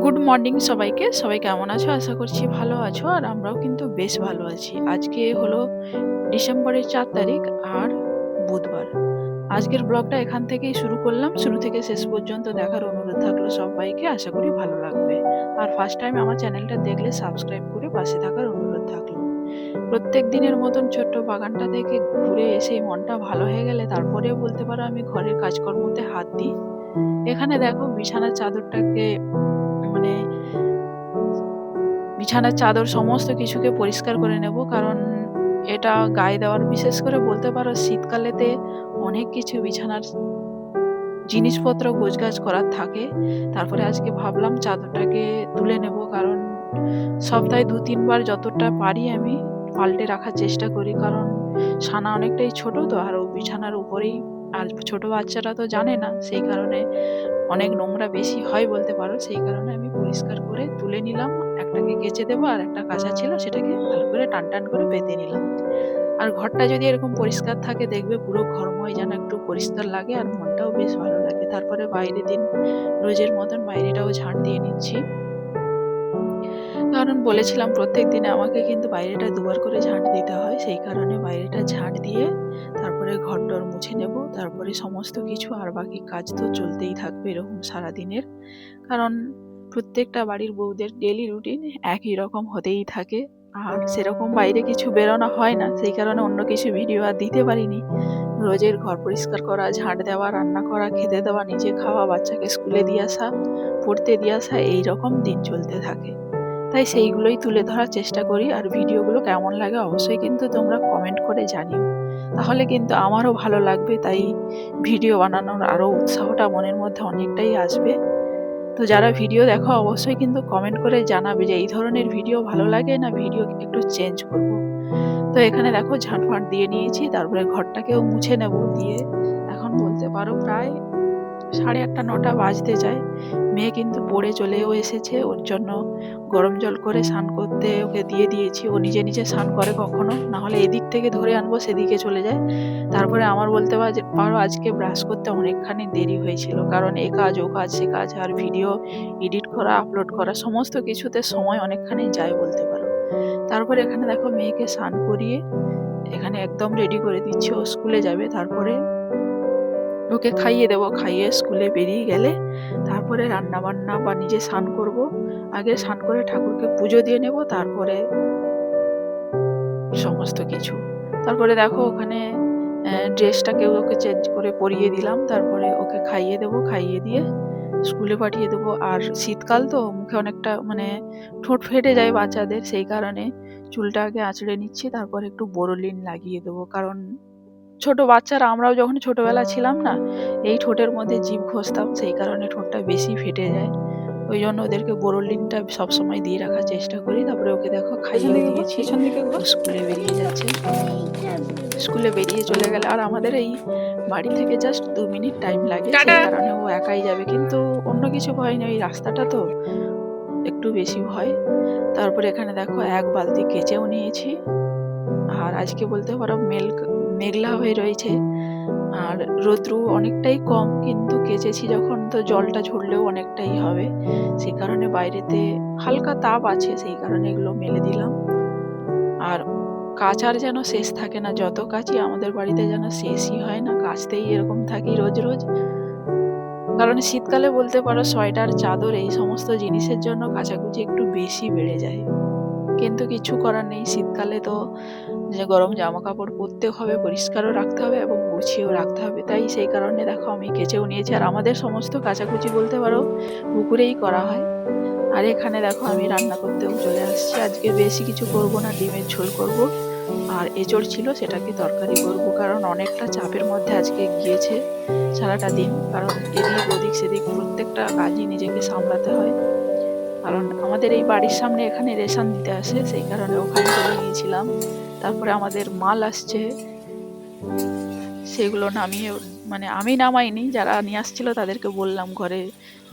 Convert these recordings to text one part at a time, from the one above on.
Good morning সবাইকে। সবাই কেমন আছো? আশা করছি ভালো আছো। আর আমরাও কিন্তু বেশ ভালো আছি। আজকে হলো ডিসেম্বরের ৪ তারিখ আর বুধবার। আজকের ব্লগটা এখান থেকেই শুরু করলাম। শুরু থেকে শেষ পর্যন্ত দেখার অনুরোধ থাকলো সবাইকে। আশা করি ভালো লাগবে। আর ফার্স্ট টাইম আমার চ্যানেলটা দেখলে সাবস্ক্রাইব করে পাশে থাকার অনুরোধ থাকলো। প্রত্যেক দিনের মতন ছোট্ট বাগানটা থেকে ঘুরে এসেই মনটা ভালো হয়ে গেলে তারপরেও বলতে পারো আমি ঘরের কাজকর্মতে হাত দিই। এখানে দেখো বিছানার চাদরটাকে মানে বিছানার চাদর সমস্ত কিছুকে পরিষ্কার করে নেব, কারণ এটা গায়ে দেওয়ার, বিশেষ করে বলতে পারো শীতকালেতে অনেক কিছু বিছানার জিনিসপত্র গোছগাছ করার থাকে। তারপরে আজকে ভাবলাম চাদরটাকে তুলে নেব, কারণ সপ্তাহে ২-৩ বার যতটা পারি আমি পাল্টে রাখার চেষ্টা করি, কারণ সানা অনেকটাই ছোট তো, আর ও বিছানার উপরেই। আর ছোট বাচ্চারা তো জানে না, সেই কারণে অনেক নোংরা বেশি হয় বলতে পারো। সেই কারণে আমি পরিষ্কার করে তুলে নিলাম। একটাকে কেচে দেবো, আর একটা কাঁচা ছিল সেটাকে ভালো করে টান টান করে বেঁধে নিলাম। আর ঘরটা যদি এরকম পরিষ্কার থাকে দেখবে পুরো ঘরময় যেন একটু পরিষ্কার লাগে, আর মনটাও বেশ ভালো লাগে। তারপরে বাইরের দিন রোজের মতন বাইরেটাও ঝাঁট দিয়ে নিচ্ছি, কারণ বলেছিলাম প্রত্যেক দিনে আমাকে কিন্তু বাইরেটা দুবার করে ঝাঁট দিতে হয়। সেই কারণে বাইরেটা ঝাঁট দিয়ে তারপরে ঘরটর মুছে নেব। তারপরে সমস্ত কিছু, আর বাকি কাজ তো চলতেই থাকবে এরকম সারাদিনের, কারণ প্রত্যেকটা বাড়ির বউদের ডেলি রুটিন একই রকম হতেই থাকে। আর সেরকম বাইরে কিছু বেরোনো হয় না, সেই কারণে অন্য কিছু ভিডিও আর দিতে পারিনি। রোজের ঘর পরিষ্কার করা, ঝাঁট দেওয়া, রান্না করা, খেতে দেওয়া, নিজে খাওয়া, বাচ্চাকে স্কুলে দিয়ে আসা, পড়তে দিয়ে আসা, এইরকম দিন চলতে থাকে। তাই সেইগুলোই তুলে ধরার চেষ্টা করি। আর ভিডিওগুলো কেমন লাগে অবশ্যই কিন্তু তোমরা কমেন্ট করে জানিও, তাহলে কিন্তু আমারও ভালো লাগবে। তাই ভিডিও বানানোর আরও উৎসাহটা মনের মধ্যে অনেকটাই আসবে। তো যারা ভিডিও দেখো অবশ্যই কিন্তু কমেন্ট করে জানাবে যে এই ধরনের ভিডিও ভালো লাগে না ভিডিও একটু চেঞ্জ করব। তো এখানে দেখো ঝাঁটফাঁট দিয়ে নিয়েছি, তারপরে ঘরটাকেও মুছে নেব। দিয়ে এখন বলতে পারো প্রায় 8:30-9টা বাজতে যায়। মেয়ে কিন্তু পড়ে চলেও এসেছে, ওর জন্য গরম জল করে স্নান করতে ওকে দিয়ে দিয়েছি। ও নিজে নিজে স্নান করে কখনো, না হলে এদিক থেকে ধরে আনবো সেদিকে চলে যায়। তারপরে আমার বলতে পারো আজকে ব্রাশ করতে অনেকখানি দেরি হয়েছিল, কারণ এ কাজ ও কাজ সে কাজ, আর ভিডিও এডিট করা, আপলোড করা, সমস্ত কিছুতে সময় অনেকখানি যায় বলতে পারো। তারপরে এখানে দেখো মেয়েকে স্নান করিয়ে এখানে একদম রেডি করে দিচ্ছি, ও স্কুলে যাবে। তারপরে ওকে খাইয়ে দেবো, খাইয়ে স্কুলে বেরিয়ে গেলে তারপরে রান্না বান্না বা নিজে স্নান করব। আগে স্নান করে ঠাকুরকে পুজো দিয়ে নেব, তারপরে সমস্ত কিছু। তারপরে দেখো ওখানে ড্রেসটাকেও ওকে চেঞ্জ করে পরিয়ে দিলাম। তারপরে ওকে খাইয়ে দেবো, খাইয়ে দিয়ে স্কুলে পাঠিয়ে দেবো। আর শীতকাল তো মুখে অনেকটা ঠোঁট ফেটে যায় বাচ্চাদের, সেই কারণে চুলটা আগে আঁচড়ে নিচ্ছি, তারপর একটু বোরোলিন লাগিয়ে দেবো। কারণ ছোট বাচ্চারা, আমরাও যখন ছোটবেলা ছিলাম না, এই ঠোঁটের মধ্যে জিভ ঘষতাম, সেই কারণে ঠোঁটটা বেশি ফেটে যায়। ওই জন্য ওদেরকে বোরোলিনটা সবসময় দিয়ে রাখার চেষ্টা করি। তারপরে ওকে দেখো খাইয়েও দিয়েছি, ও স্কুলে বেরিয়ে যাচ্ছে। স্কুলে বেরিয়ে চলে গেলে, আর আমাদের এই বাড়ি থেকে জাস্ট 2 মিনিট টাইম লাগে, সেই কারণে ও একাই যাবে। কিন্তু অন্য কিছু ভয় নেই, রাস্তাটা তো একটু বেশি ভয়। তারপরে এখানে দেখো 1 বালতি কেচেও নিয়েছি। আর আজকে বলতে পারো মেঘলা হয়ে রয়েছে, আর রৌদ্র অনেকটাই কম, কিন্তু কেচেছি যখন তো জলটা ঝরলেও অনেকটাই হবে। সেই কারণে বাইরেতে হালকা তাপ আছে, সেই কারণে এগুলো মেলে দিলাম। আর কাচার যেন শেষ থাকে না, যত কাচি আমাদের বাড়িতে যেন শেষই হয় না, কাচতেই এরকম থাকি রোজ রোজ। কারণ শীতকালে বলতে পারো সোয়েটার, চাদর, এই সমস্ত জিনিসের জন্য কাচাকুচি একটু বেশি বেড়ে যায়। কিন্তু কিছু করার নেই, শীতকালে তো যে গরম জামা কাপড় পরতে হবে, পরিষ্কারও রাখতে হবে এবং গুছিয়েও রাখতে হবে। তাই সেই কারণে দেখো আমি কেচেও নিয়েছি। আর আমাদের সমস্ত কাচাকুচি বলতে পারো পুকুরেই করা হয়। আর এখানে দেখো আমি রান্না করতেও চলে আসছি। আজকে বেশি কিছু করব না, ডিমের ঝোল করব, আর এঁচড় ছিল সেটাকে তরকারি করব। কারণ অনেকটা চাপের মধ্যে আজকে গিয়েছে সারাটা দিন, কারণ এদিক ওদিক সেদিক প্রত্যেকটা কাজই নিজেকে সামলাতে হয়। কারণ আমাদের এই বাড়ির সামনে এখানে রেশন দিতে আসে, সেই কারণে ওখানে চলে গিয়েছিলাম। তারপরে আমাদের মাল আসছে, সেগুলো নামিয়ে, আমি নামাইনি, যারা নিয়ে আসছিল তাদেরকে বললাম ঘরে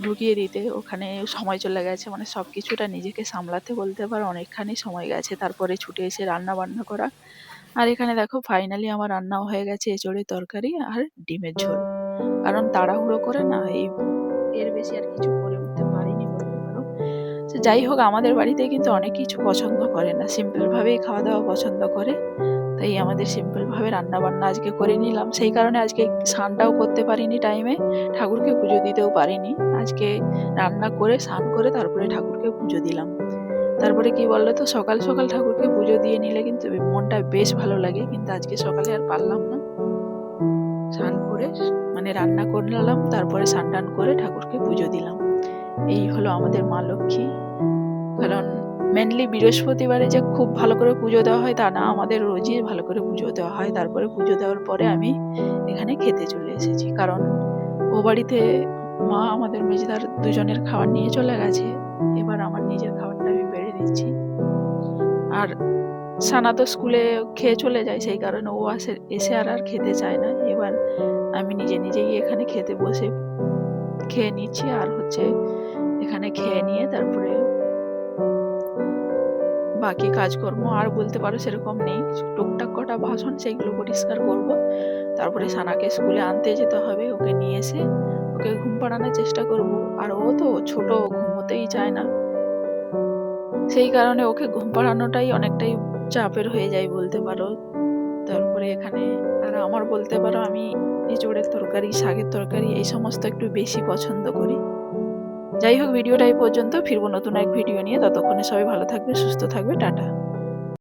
ঢুকিয়ে দিতে। ওখানে সময় চলে গেছে, সব কিছুটা নিজেকে সামলাতে বলতে পারো অনেকখানি সময় গেছে। তারপরে ছুটে এসে রান্না বান্না করা। আর এখানে দেখো ফাইনালি আমার রান্নাও হয়ে গেছে, এঁচড়ের তরকারি আর ডিমের ঝোল। কারণ তাড়াহুড়ো করে না এর বেশি আর কিছু করে উঠতে পারিনি বলতে পারো। যাই হোক আমাদের বাড়িতে কিন্তু অনেক কিছু পছন্দ করে না, সিম্পলভাবেই খাওয়া দাওয়া পছন্দ করে। তাই আমাদের সিম্পলভাবে রান্নাবান্না আজকে করে নিলাম। সেই কারণে আজকে স্নানটাও করতে পারিনি টাইমে, ঠাকুরকে পুজো দিতেও পারিনি। আজকে রান্না করে স্নান করে তারপরে ঠাকুরকে পুজো দিলাম। তারপরে কি বলতো, তো সকাল সকাল ঠাকুরকে পুজো দিয়ে নিলে কিন্তু মনটা বেশ ভালো লাগে, কিন্তু আজকে সকালে আর পারলাম না। স্নান করে মানে রান্না করলাম, তারপরে স্নান টান করে ঠাকুরকে পুজো দিলাম। এই হলো আমাদের মা লক্ষ্মী। কারণ মেনলি বৃহস্পতিবারে যে খুব ভালো করে পুজো দেওয়া হয় তা না, আমাদের রোজই ভালো করে পুজো দেওয়া হয়। তারপরে পুজো দেওয়ার পরে আমি এখানে খেতে চলে এসেছি, কারণ ও বাড়িতে মা আমাদের মেজদার দুজনের খাবার নিয়ে চলে গেছে। এবার আমার নিজের খাবারটা আমি বেড়ে দিচ্ছি। আর সানা তো স্কুলে খেয়ে চলে যায়, সেই কারণে ও এসে আর খেতে চায় না। এবার আমি নিজেই এখানে খেতে বসে খেয়ে নিচ্ছি। আর এখানে খেয়ে নিয়ে তারপরে বাকি কাজকর্ম আর বলতে পারো সেরকম নেই, টুকটাক কটা বাসন সেইগুলো পরিষ্কার করব। তারপরে সানাকে স্কুলে আনতে যেতে হবে, ওকে নিয়ে এসে ওকে ঘুম পাড়ানোর চেষ্টা করব। আর ও তো ছোট, ঘুমোতেই চায় না, সেই কারণে ওকে ঘুম পাড়ানোটাই অনেকটাই চাপের হয়ে যায় বলতে পারো। তারপরে এখানে আর আমার বলতে পারো আমি এঁচোড়ের তরকারি, শাকের তরকারি এই সমস্ত একটু বেশি পছন্দ করি। যাই হোক, ভিডিওটা এই পর্যন্ত, ফিরবো নতুন এক ভিডিও নিয়ে। ততক্ষণে সবাই ভালো থাকবে, সুস্থ থাকবে, টাটা।